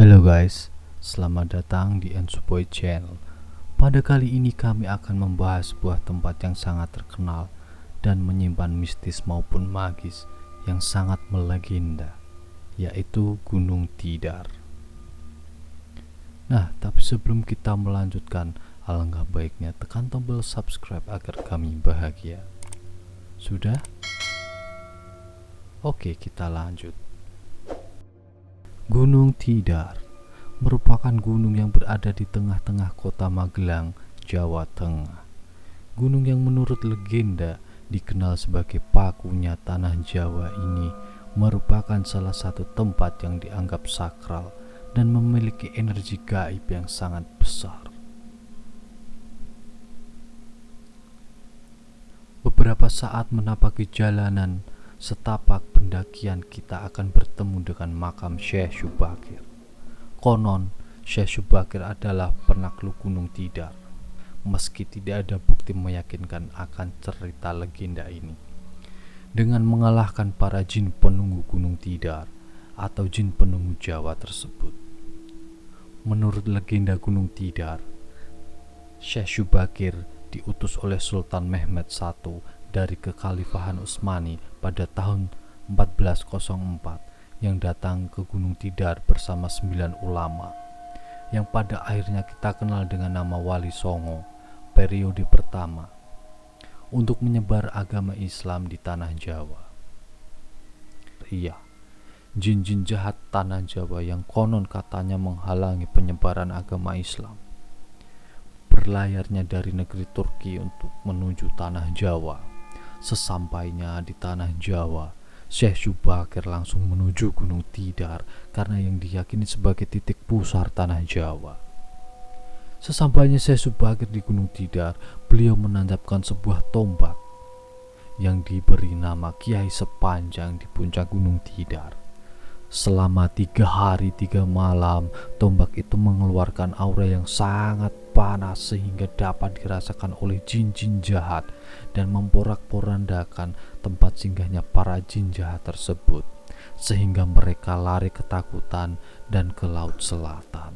Halo guys, selamat datang di Ensuboy Channel. Pada kali ini kami akan membahas sebuah tempat yang sangat terkenal dan menyimpan mistis maupun magis yang sangat melegenda, yaitu Gunung Tidar. Nah, tapi sebelum kita melanjutkan, alangkah baiknya tekan tombol subscribe agar kami bahagia. Sudah? Oke, kita lanjut. Gunung Tidar merupakan gunung yang berada di tengah-tengah kota Magelang, Jawa Tengah. Gunung yang menurut legenda dikenal sebagai pakunya tanah Jawa ini merupakan salah satu tempat yang dianggap sakral dan memiliki energi gaib yang sangat besar. Beberapa saat menapaki jalanan setapak pendakian, kita akan bertemu dengan makam Syekh Syubakir. Konon, Syekh Syubakir adalah penakluk Gunung Tidar, meski tidak ada bukti meyakinkan akan cerita legenda ini. Dengan mengalahkan para jin penunggu Gunung Tidar atau jin penunggu Jawa tersebut. Menurut legenda Gunung Tidar, Syekh Syubakir diutus oleh Sultan Mehmed I dari Kekhalifahan Utsmani pada tahun 1404 yang datang ke Gunung Tidar bersama 9 ulama yang pada akhirnya kita kenal dengan nama Wali Songo periode pertama untuk menyebar agama Islam di tanah Jawa. Iya, jin-jin jahat tanah Jawa yang konon katanya menghalangi penyebaran agama Islam berlayarnya dari negeri Turki untuk menuju tanah Jawa. Sesampainya di tanah Jawa, Syekh Syubakir langsung menuju Gunung Tidar karena yang diyakini sebagai titik pusar tanah Jawa. Sesampainya Syekh Syubakir di Gunung Tidar, beliau menancapkan sebuah tombak yang diberi nama Kiai Sepanjang di puncak Gunung Tidar. Selama 3 hari 3 malam, tombak itu mengeluarkan aura yang sangat panas sehingga dapat dirasakan oleh jin-jin jahat dan memporak-porandakan tempat singgahnya para jin jahat tersebut, sehingga mereka lari ketakutan dan ke laut selatan.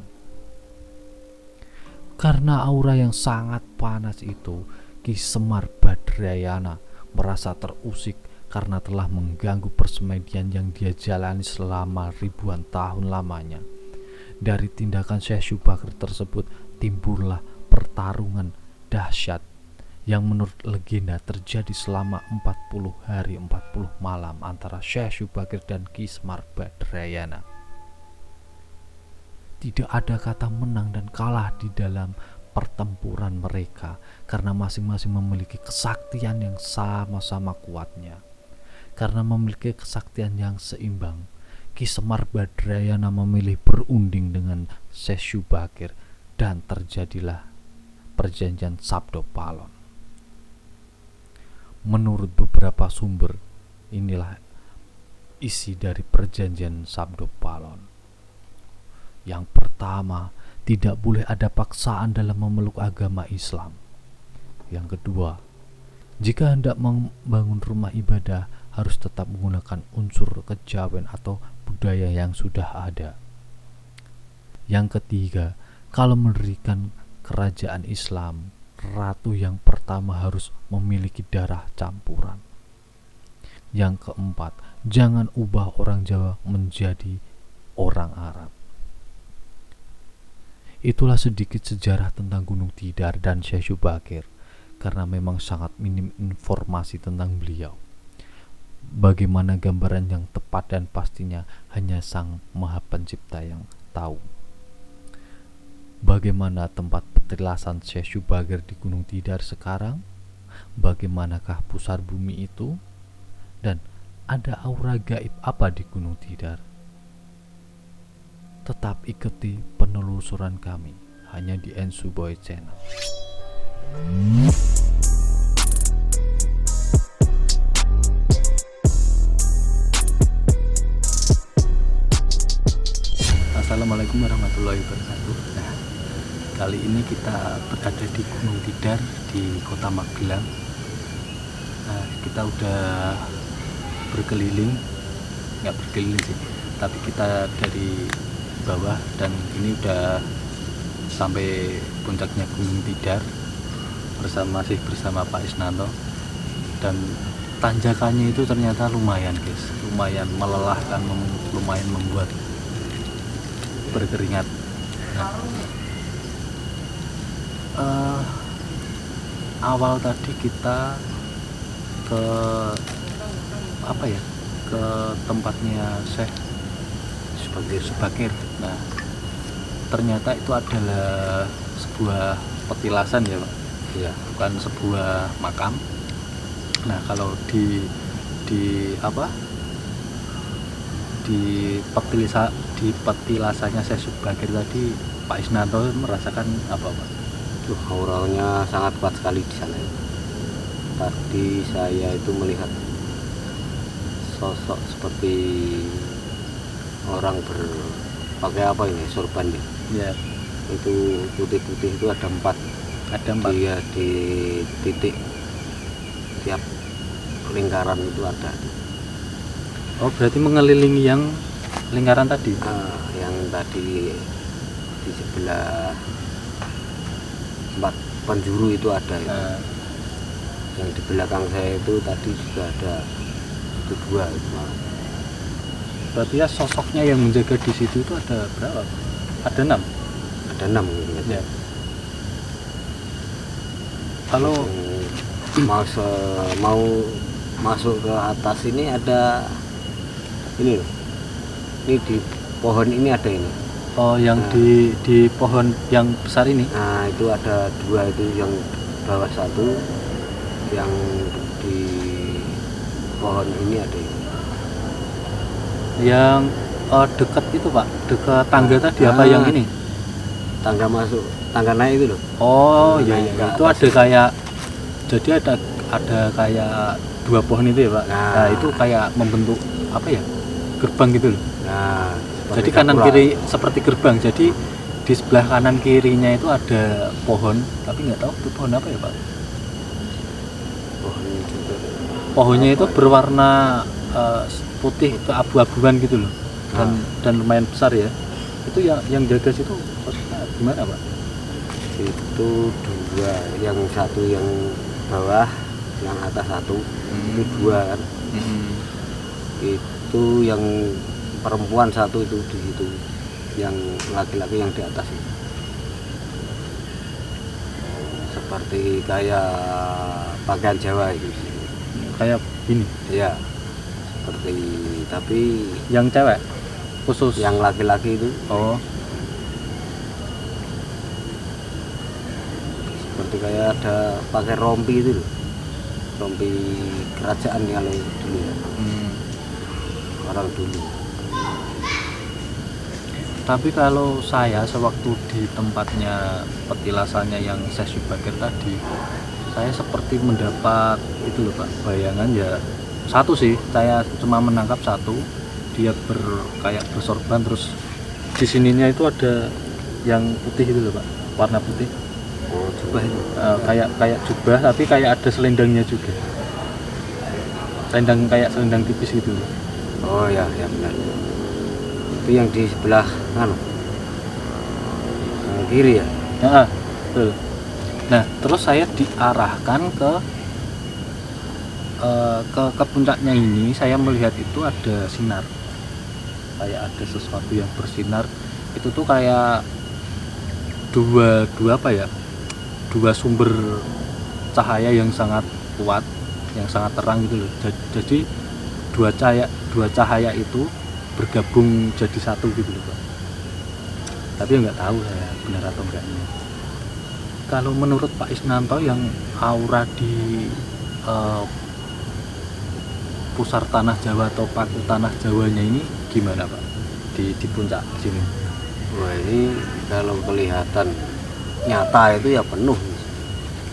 Karena aura yang sangat panas itu, Ki Semar Badrayana merasa terusik karena telah mengganggu persemedian yang dia jalani selama ribuan tahun lamanya. Dari tindakan Syekh Syubakir tersebut timbullah pertarungan dahsyat yang menurut legenda terjadi selama 40 hari 40 malam antara Syekh Syubakir dan Ki Semar Badrayana. Tidak ada kata menang dan kalah di dalam pertempuran mereka karena masing-masing memiliki kesaktian yang sama-sama kuatnya. Karena memiliki kesaktian yang seimbang, Ki Semar Badrayana memilih berunding dengan Syekh Syubakir dan terjadilah perjanjian Sabdo Palon. Menurut beberapa sumber, inilah isi dari perjanjian Sabdo Palon. Yang pertama, tidak boleh ada paksaan dalam memeluk agama Islam. Yang kedua, jika hendak membangun rumah ibadah, harus tetap menggunakan unsur kejawen atau budaya yang sudah ada. Yang ketiga, kalau mendirikan kerajaan Islam, ratu yang pertama harus memiliki darah campuran. Yang keempat, jangan ubah orang Jawa menjadi orang Arab. Itulah sedikit sejarah tentang Gunung Tidar dan Syekh Syubakir, karena memang sangat minim informasi tentang beliau. Bagaimana gambaran yang tepat dan pastinya hanya Sang Maha Pencipta yang tahu. Bagaimana tempat petilasan Syekh Syubakir di Gunung Tidar sekarang? Bagaimanakah pusar bumi itu? Dan ada aura gaib apa di Gunung Tidar? Tetap ikuti penelusuran kami hanya di Ensuboy Channel. Assalamualaikum warahmatullahi wabarakatuh. Nah, kali ini kita berada di Gunung Tidar di Kota Magelang. Nah, kita udah berkeliling, nggak berkeliling sih, tapi kita dari bawah, dan ini udah sampai puncaknya Gunung Tidar bersama Pak Isnanto. Dan tanjakannya itu ternyata lumayan guys, lumayan melelahkan, lumayan membuat berkeringat. Nah, awal tadi kita ke apa ya, ke tempatnya Syekh Subakir. Nah, ternyata itu adalah sebuah petilasan ya Pak, Iya. bukan sebuah makam. Nah, kalau di apa, di petilasannya Syekh Subakir tadi, Pak Isnanto merasakan apa Pak? Auranya sangat kuat sekali di sana. Tadi saya itu melihat sosok seperti orang berpakai apa ini, sorban ya. Ya, Itu putih-putih itu ada empat. Dia di titik tiap lingkaran itu ada. Oh, berarti mengelilingi yang lingkaran tadi? Yang tadi di sebelah empat penjuru itu ada ya. Yang di belakang saya itu tadi juga ada, itu dua itu. Berarti ya sosoknya yang menjaga di situ itu ada berapa? Ada 6? Ada 6 gitu ya. Kalau mau masuk ke atas ini ada ini loh. Ini di pohon ini ada ini. Oh, yang di pohon yang besar ini? Nah, itu ada 2 itu, yang bawah 1, yang di pohon ini ada ini. Yang dekat itu Pak, dekat tangga tadi apa yang ini? Tangga masuk, tangga naik itu loh. Oh iya, itu ada itu. kayak, jadi ada kayak 2 pohon itu ya Pak. Nah, itu kayak membentuk apa ya, gerbang gitu loh. Nah, jadi kanan kiri seperti gerbang. Jadi di sebelah kanan kirinya itu ada pohon, tapi nggak tahu itu pohon apa ya Pak. Pohonnya itu berwarna putih ke abu-abuan gitu loh, dan lumayan besar ya. Itu yang jaga situ gimana Pak? Itu 2, yang 1 yang bawah, yang atas 1, itu 2 kan. Itu yang perempuan 1 itu di situ, yang laki-laki yang di atas itu. Seperti kayak pakaian Jawa itu. Kayak gini? Iya, seperti, tapi yang cewek khusus? Yang laki-laki itu. Oh, seperti kayak ada pakai rompi itu loh. Rompi kerajaan kalau dulu ya. Orang dulu. Tapi kalau saya sewaktu di tempatnya petilasannya yang Syekh Subakir tadi, saya seperti mendapat itu loh Pak, bayangan ya satu sih, saya cuma menangkap 1, dia kayak bersorban, terus di sininya itu ada yang putih itu loh Pak, warna putih. Oh, jubah itu. Kayak jubah, tapi kayak ada selendangnya juga, selendang kayak selendang tipis gitu loh. Oh ya, ya benar. Itu yang di sebelah kiri ya? Ya, betul. Nah, terus saya diarahkan ke puncaknya ini. Saya melihat itu ada sinar, kayak ada sesuatu yang bersinar. Itu tuh kayak dua apa ya, 2 sumber cahaya yang sangat kuat, yang sangat terang gitu loh. Jadi dua cahaya itu bergabung jadi 1 gitu loh Pak. Tapi nggak tahu saya benar atau enggaknya. Kalau menurut Pak Isnanto, yang aura di pusar tanah Jawa atau paku tanah Jawanya ini gimana Pak, di puncak sini? Wah, ini kalau kelihatan nyata itu ya penuh.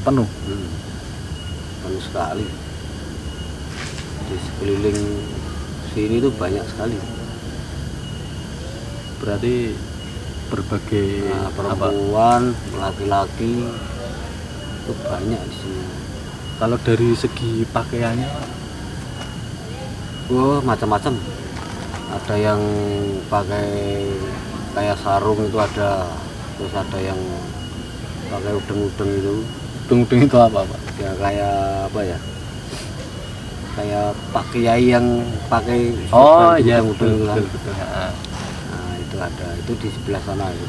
Penuh? Penuh sekali. Di sekeliling sini tuh banyak sekali. Berarti berbagai perempuan, laki-laki itu banyak di sini. Kalau dari segi pakaiannya, macam-macam. Ada yang pakai kayak sarung itu ada, terus ada yang pakai udeng-udeng itu. Udeng-udeng itu apa Pak? Ya kayak apa ya, kayak Pak Kiai yang pakai Oh sorban iya udeng-udeng itu kan. betul. Ya. Nah itu ada, itu di sebelah sana itu,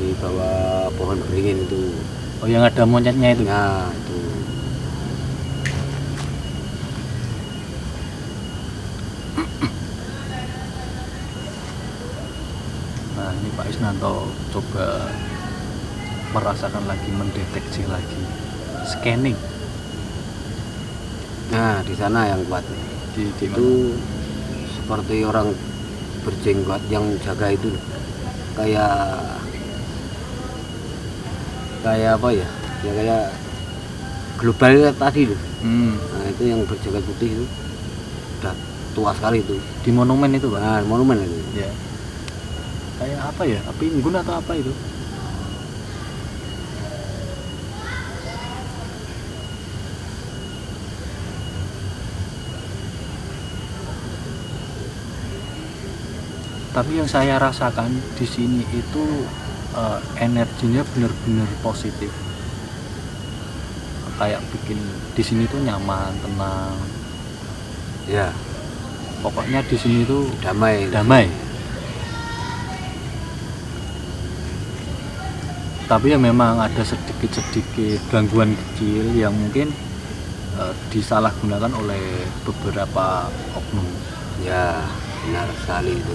di bawah pohon beringin itu. Oh yang ada monyetnya itu. Nah itu Nah ini Pak Isnanto coba merasakan lagi, mendeteksi lagi, scanning nah di sana yang kuat di itu seperti orang berjenggot yang jaga itu, kayak apa ya, ya kayak global tadi loh. Nah itu yang berjenggot putih itu udah tua sekali itu, di monumen itu Pak. nah monumen itu. Ya. Kayak apa ya? Api unggun atau apa itu? Tapi yang saya rasakan di sini itu energinya benar-benar positif. Kayak bikin di sini tuh nyaman, tenang. Ya Pokoknya di sini tuh damai. Tapi ya memang ada sedikit-sedikit gangguan kecil yang mungkin disalahgunakan oleh beberapa oknum. Ya benar sekali itu.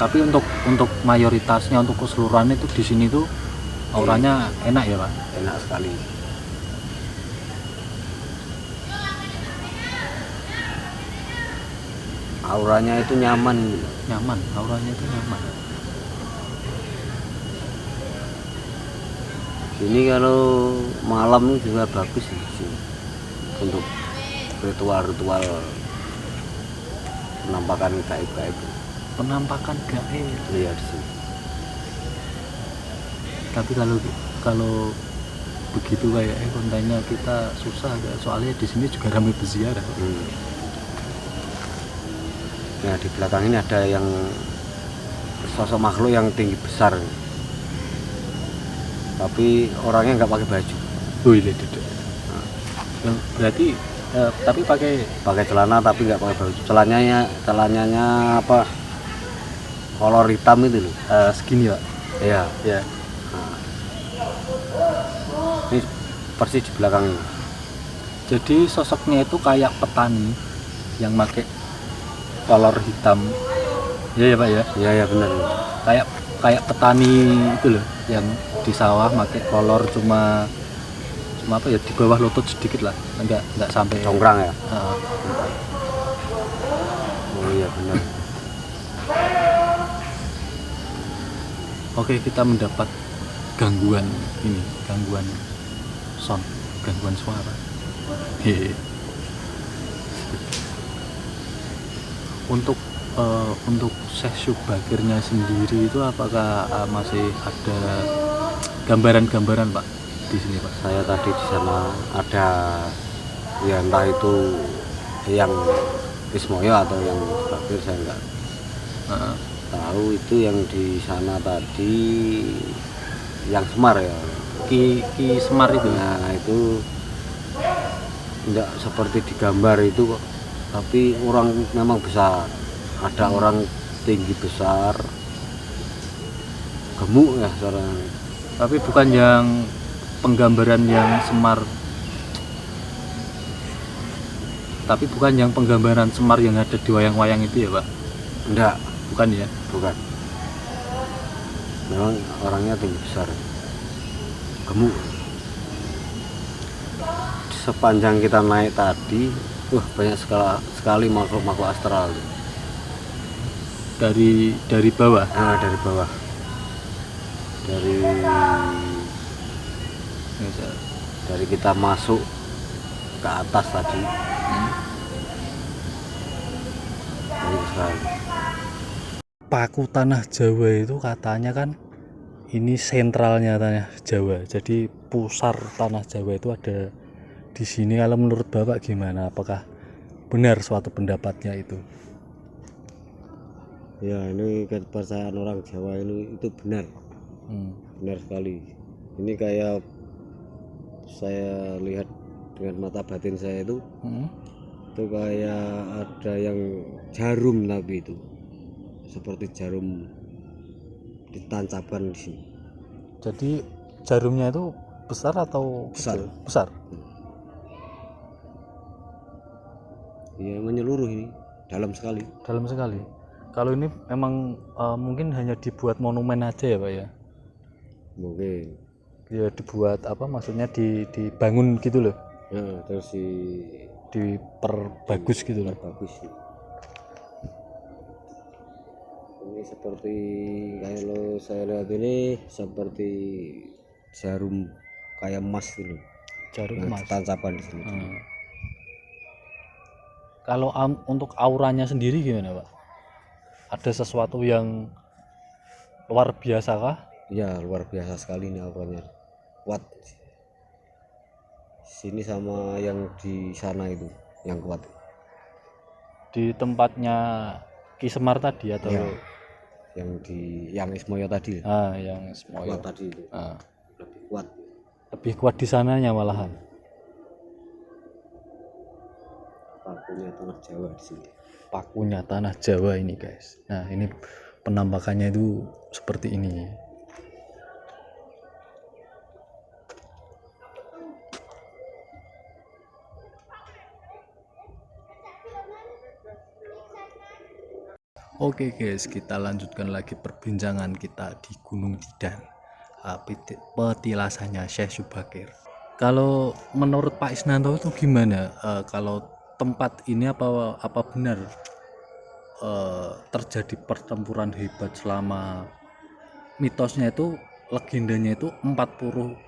Tapi untuk mayoritasnya, untuk keseluruhan itu di sini tuh auranya enak ya Pak. Enak sekali. Auranya itu nyaman. Auranya itu nyaman. Ini kalau malam juga bagus sih untuk ritual-ritual penampakan gaib-gaib. Penampakan gaib. Iya di sini. Tapi kalau begitu kayak kontennya kita susah, soalnya di sini juga ramai berziarah. Nah di belakang ini ada yang sosok makhluk yang tinggi besar, tapi orangnya nggak pakai baju. Oh iya, berarti tapi pakai celana tapi nggak pakai baju. Celananya apa, kolor hitam itu loh. segini Pak. Iya. Ya. Nah, ini persis di belakang ini. Jadi sosoknya itu kayak petani yang pakai kolor hitam. Iya ya Pak ya. Iya benar. Kayak petani itu loh, yang di sawah pakai kolor cuma apa ya, di bawah lutut sedikit lah, enggak sampai Congkrang ya. Oh iya benar. Oke, kita mendapat gangguan sound, gangguan suara. Hehe. Untuk Syekh Syubakirnya sendiri itu apakah masih ada gambaran-gambaran Pak di sini Pak? Saya tadi di sana ada, ya entah itu yang Ismoyo atau yang Syubakir, saya nggak tahu. Itu yang di sana tadi yang Semar ya, Ki Semar itu. nah itu tidak seperti di gambar itu kok, tapi orang memang besar. Ada orang tinggi besar, gemuk ya seorang. Tapi bukan yang penggambaran yang Semar. Tapi bukan yang penggambaran Semar yang ada di wayang-wayang itu ya Pak? Enggak, Bukan ya? bukan. Memang orangnya tinggi besar, gemuk. Sepanjang kita naik tadi, wah banyak sekali makhluk-makhluk astral. Dari bawah. Nah, dari bawah. Dari kita masuk ke atas tadi. Banyak sekali. Paku Tanah Jawa itu katanya kan ini sentralnya Tanah Jawa. Jadi pusar Tanah Jawa itu ada di sini. Kalau menurut Bapak gimana? Apakah benar suatu pendapatnya itu? Ya, ini kepercayaan orang Jawa ini itu benar, benar sekali. Ini kayak saya lihat dengan mata batin saya itu kayak ada yang jarum, tapi itu seperti jarum ditancapkan di sini. Jadi jarumnya itu besar atau Besar. kecil? Besar. Ya, menyeluruh ini, dalam sekali. Dalam sekali. Kalau ini memang mungkin hanya dibuat monumen aja ya Pak ya? Mungkin. Ya dibuat apa? Maksudnya dibangun gitu loh? Nah, terus Diperbagus gitu loh? bagus. Ini seperti kalau saya lihat ini seperti jarum kayak emas gitu. Jarum emas. Tancapkan di sini. Kalau untuk auranya sendiri gimana Pak? Ada sesuatu yang luar biasa kah? Ya, luar biasa sekali ini auranya. Kuat. Sini sama yang di sana itu yang kuat. Di tempatnya Ki Semar tadi atau Ya, yang Ismoyo tadi. yang Semoyo. Kuat tadi itu. Lebih kuat. Lebih kuat di sananya malahan. Pakunya tanah Jawa di sini. Pakunya tanah Jawa ini guys. Nah ini penampakannya itu seperti ini. Oke guys, kita lanjutkan lagi perbincangan kita di Gunung Tidan. Petilasannya Syekh Subakir. Kalau menurut Pak Isnanto itu gimana? Kalau tempat ini apa benar terjadi pertempuran hebat selama mitosnya itu, legendanya itu 40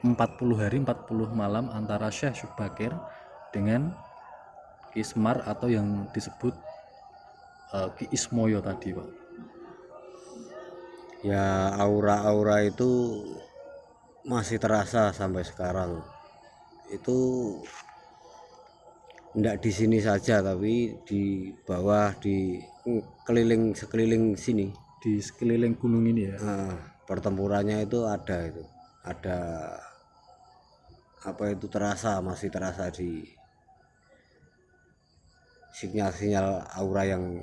hari 40 malam antara Syekh Subakir dengan Ki Semar atau yang disebut Ki Ismoyo tadi Pak? Ya, aura-aura itu masih terasa sampai sekarang. Itu enggak di sini saja, tapi di bawah, di sekeliling sini. Di sekeliling gunung ini ya. Pertempurannya itu ada apa itu masih terasa di sinyal-sinyal aura yang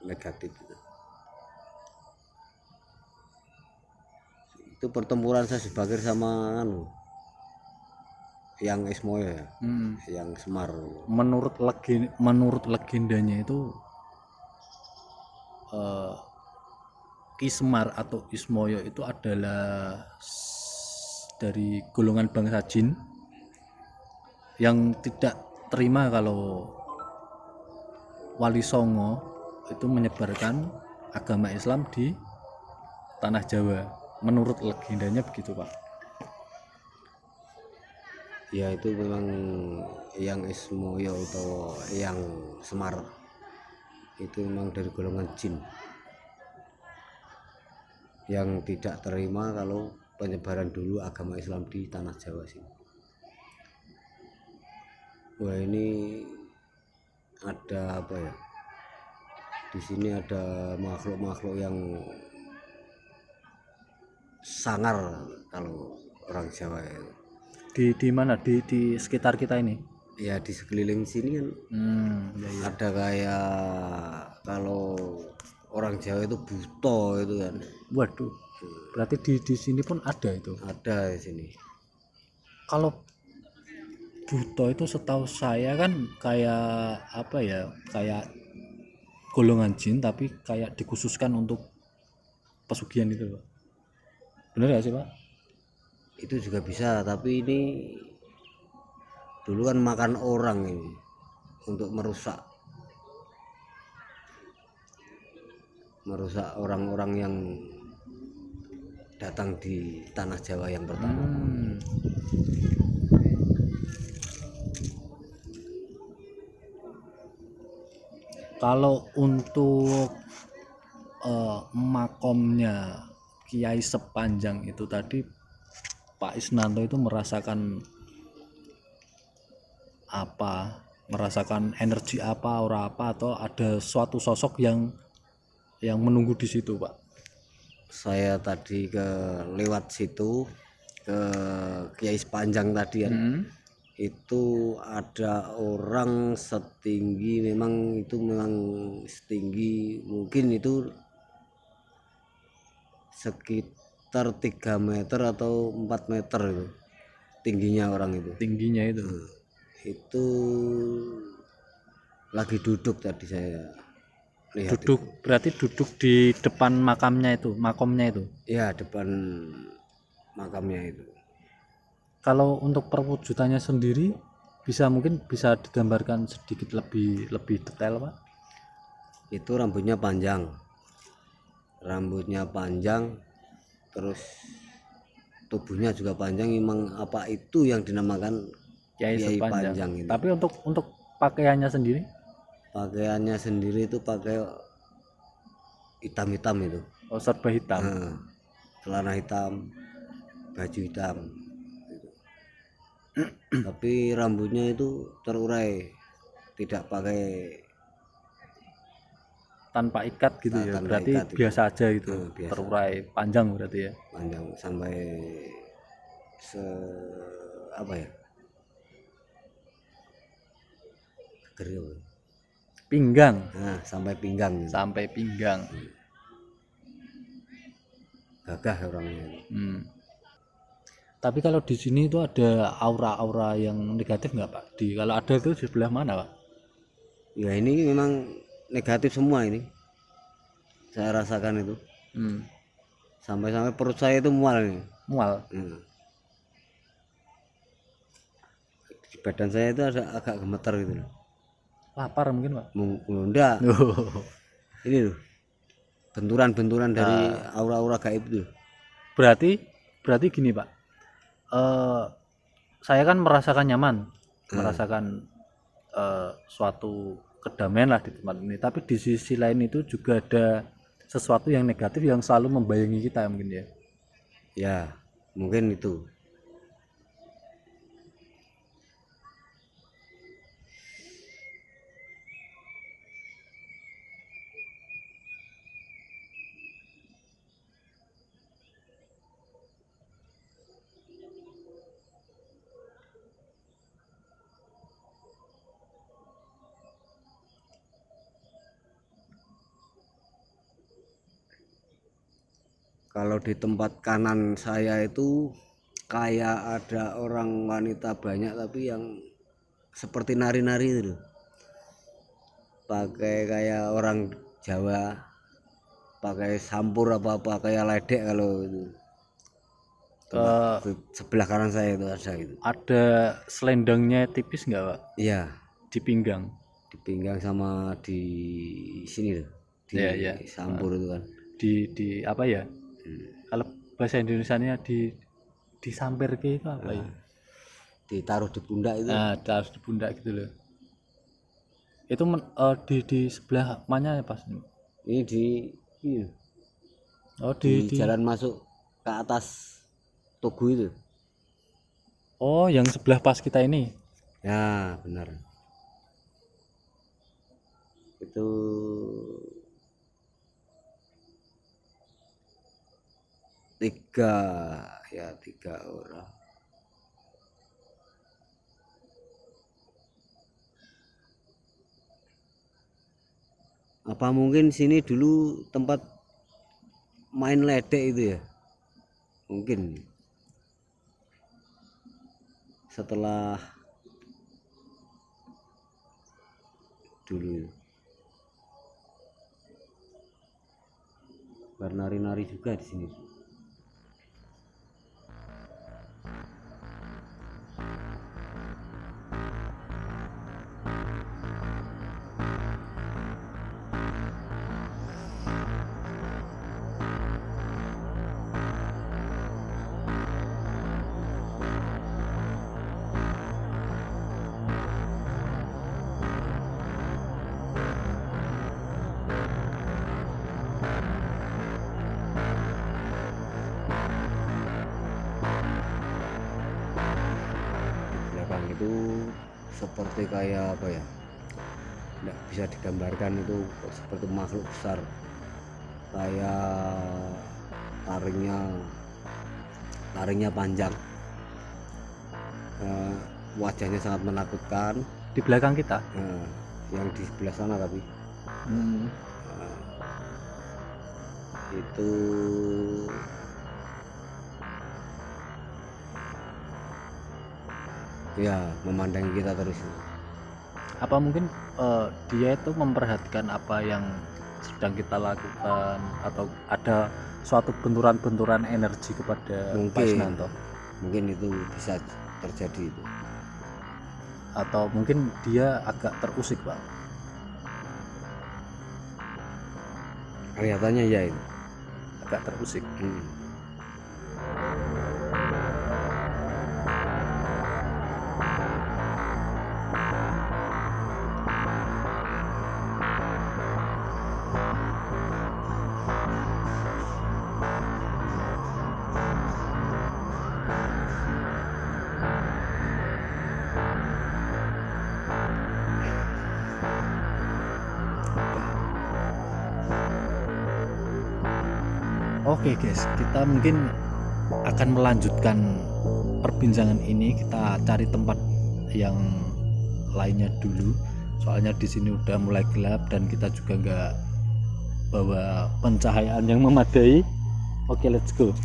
negatif itu pertempuran saya Subakir sama yang Ismoyo ya, yang Semar. Menurut legendanya itu Ki Semar atau Ismoyo itu adalah dari golongan bangsa jin yang tidak terima kalau Wali Songo itu menyebarkan agama Islam di tanah Jawa. Menurut legendanya begitu Pak. Ya, itu memang yang Ismoyo atau yang Semar itu memang dari golongan jin yang tidak terima kalau penyebaran dulu agama Islam di tanah Jawa sini. Wah, ini ada apa ya, di sini ada makhluk-makhluk yang sangar kalau orang Jawa ya. Di mana? Di sekitar kita ini? Ya, di sekeliling sini kan ada kayak kalau orang Jawa itu buto itu kan. Waduh, berarti di sini pun ada itu? Ada di sini. Kalau buto itu setahu saya kan kayak apa ya, kayak golongan jin tapi kayak dikhususkan untuk pesugihan itu Pak. Bener gak sih Pak? Itu juga bisa, tapi ini dulu kan makan orang ini untuk merusak orang-orang yang datang di tanah Jawa yang pertama. Kalau untuk makomnya Kiai Sepanjang itu tadi Pak Isnanto itu merasakan apa merasakan energi apa, aura apa, atau ada suatu sosok yang menunggu di situ, Pak? Saya tadi lewat situ ke Kiai Sepanjang tadi kan, itu ada orang setinggi, memang setinggi mungkin itu sekitar 3 meter atau 4 meter itu tingginya orang itu. Tingginya itu. Itu lagi duduk tadi saya lihat. Duduk berarti duduk di depan makamnya itu. Ya, depan makamnya itu. Kalau untuk perwujudannya sendiri mungkin bisa digambarkan sedikit lebih detail, Pak? Itu rambutnya panjang, terus tubuhnya juga panjang. Memang apa itu yang dinamakan Kiai Kiai Sepanjang. Panjang itu. Tapi untuk pakaiannya sendiri itu pakai hitam-hitam itu. oh, serba hitam. Celana hitam, baju hitam gitu. Tapi rambutnya itu terurai, tidak pakai Tanpa ikat gitu ya. tanpa Berarti ikat itu. biasa aja gitu. Biasa. Terurai panjang berarti ya. Panjang sampai apa ya? Geril. Pinggang. Nah, sampai pinggang. Sampai pinggang. Gagah orangnya. Tapi kalau di sini itu ada aura-aura yang negatif nggak, Pak? Kalau ada itu di sebelah mana, Pak? Ya ini memang negatif semua ini. Saya rasakan itu. Sampai-sampai perut saya itu mual nih. Mual. Di badan saya itu ada agak gemeter gitu loh. Lapar mungkin, Pak? Enggak. Ini loh. Benturan-benturan dari aura-aura gaib itu. Berarti gini, Pak. Saya kan merasakan nyaman, merasakan suatu kedamaian lah di tempat ini. Tapi di sisi lain itu juga ada sesuatu yang negatif yang selalu membayangi kita mungkin ya. Ya, mungkin itu. Kalau di tempat kanan saya itu kayak ada orang wanita banyak, tapi yang seperti nari-nari itu loh. Pakai kayak orang Jawa, pakai sampur apa-apa kayak ledek kalau itu. Sebelah kanan saya itu ada itu. Ada selendangnya tipis nggak, Pak? Iya, Di pinggang. di pinggang sama di sini loh. Di sampur itu kan. Di apa ya? Kalau bahasa Indonesianya disampir ke itu apa ya? Ditaruh di pundak itu. Nah, ditaruh di pundak gitu loh. Itu di sebelah mana ya, Pas? Ini ini. Oh, di jalan masuk ke atas Tugu itu. Oh, yang sebelah pas kita ini. Ya, benar. Itu tiga orang. Apa mungkin sini dulu tempat main ledek itu ya? Mungkin setelah dulu bernari-nari juga di sini. Itu seperti kayak apa ya, nggak bisa digambarkan, itu seperti makhluk besar, kayak taringnya panjang, wajahnya sangat menakutkan. Di belakang kita. Yang di sebelah sana tapi itu ya memandangi kita terus. Apa mungkin dia itu memperhatikan apa yang sedang kita lakukan, atau ada suatu benturan-benturan energi kepada Pak Sunanto? Mungkin itu bisa terjadi itu. Atau mungkin dia agak terusik, Pak? Kelihatannya ya itu Agak terusik. Oke guys, kita mungkin akan melanjutkan perbincangan ini. Kita cari tempat yang lainnya dulu, soalnya di sini udah mulai gelap dan kita juga nggak bawa pencahayaan yang memadai. Oke, let's go.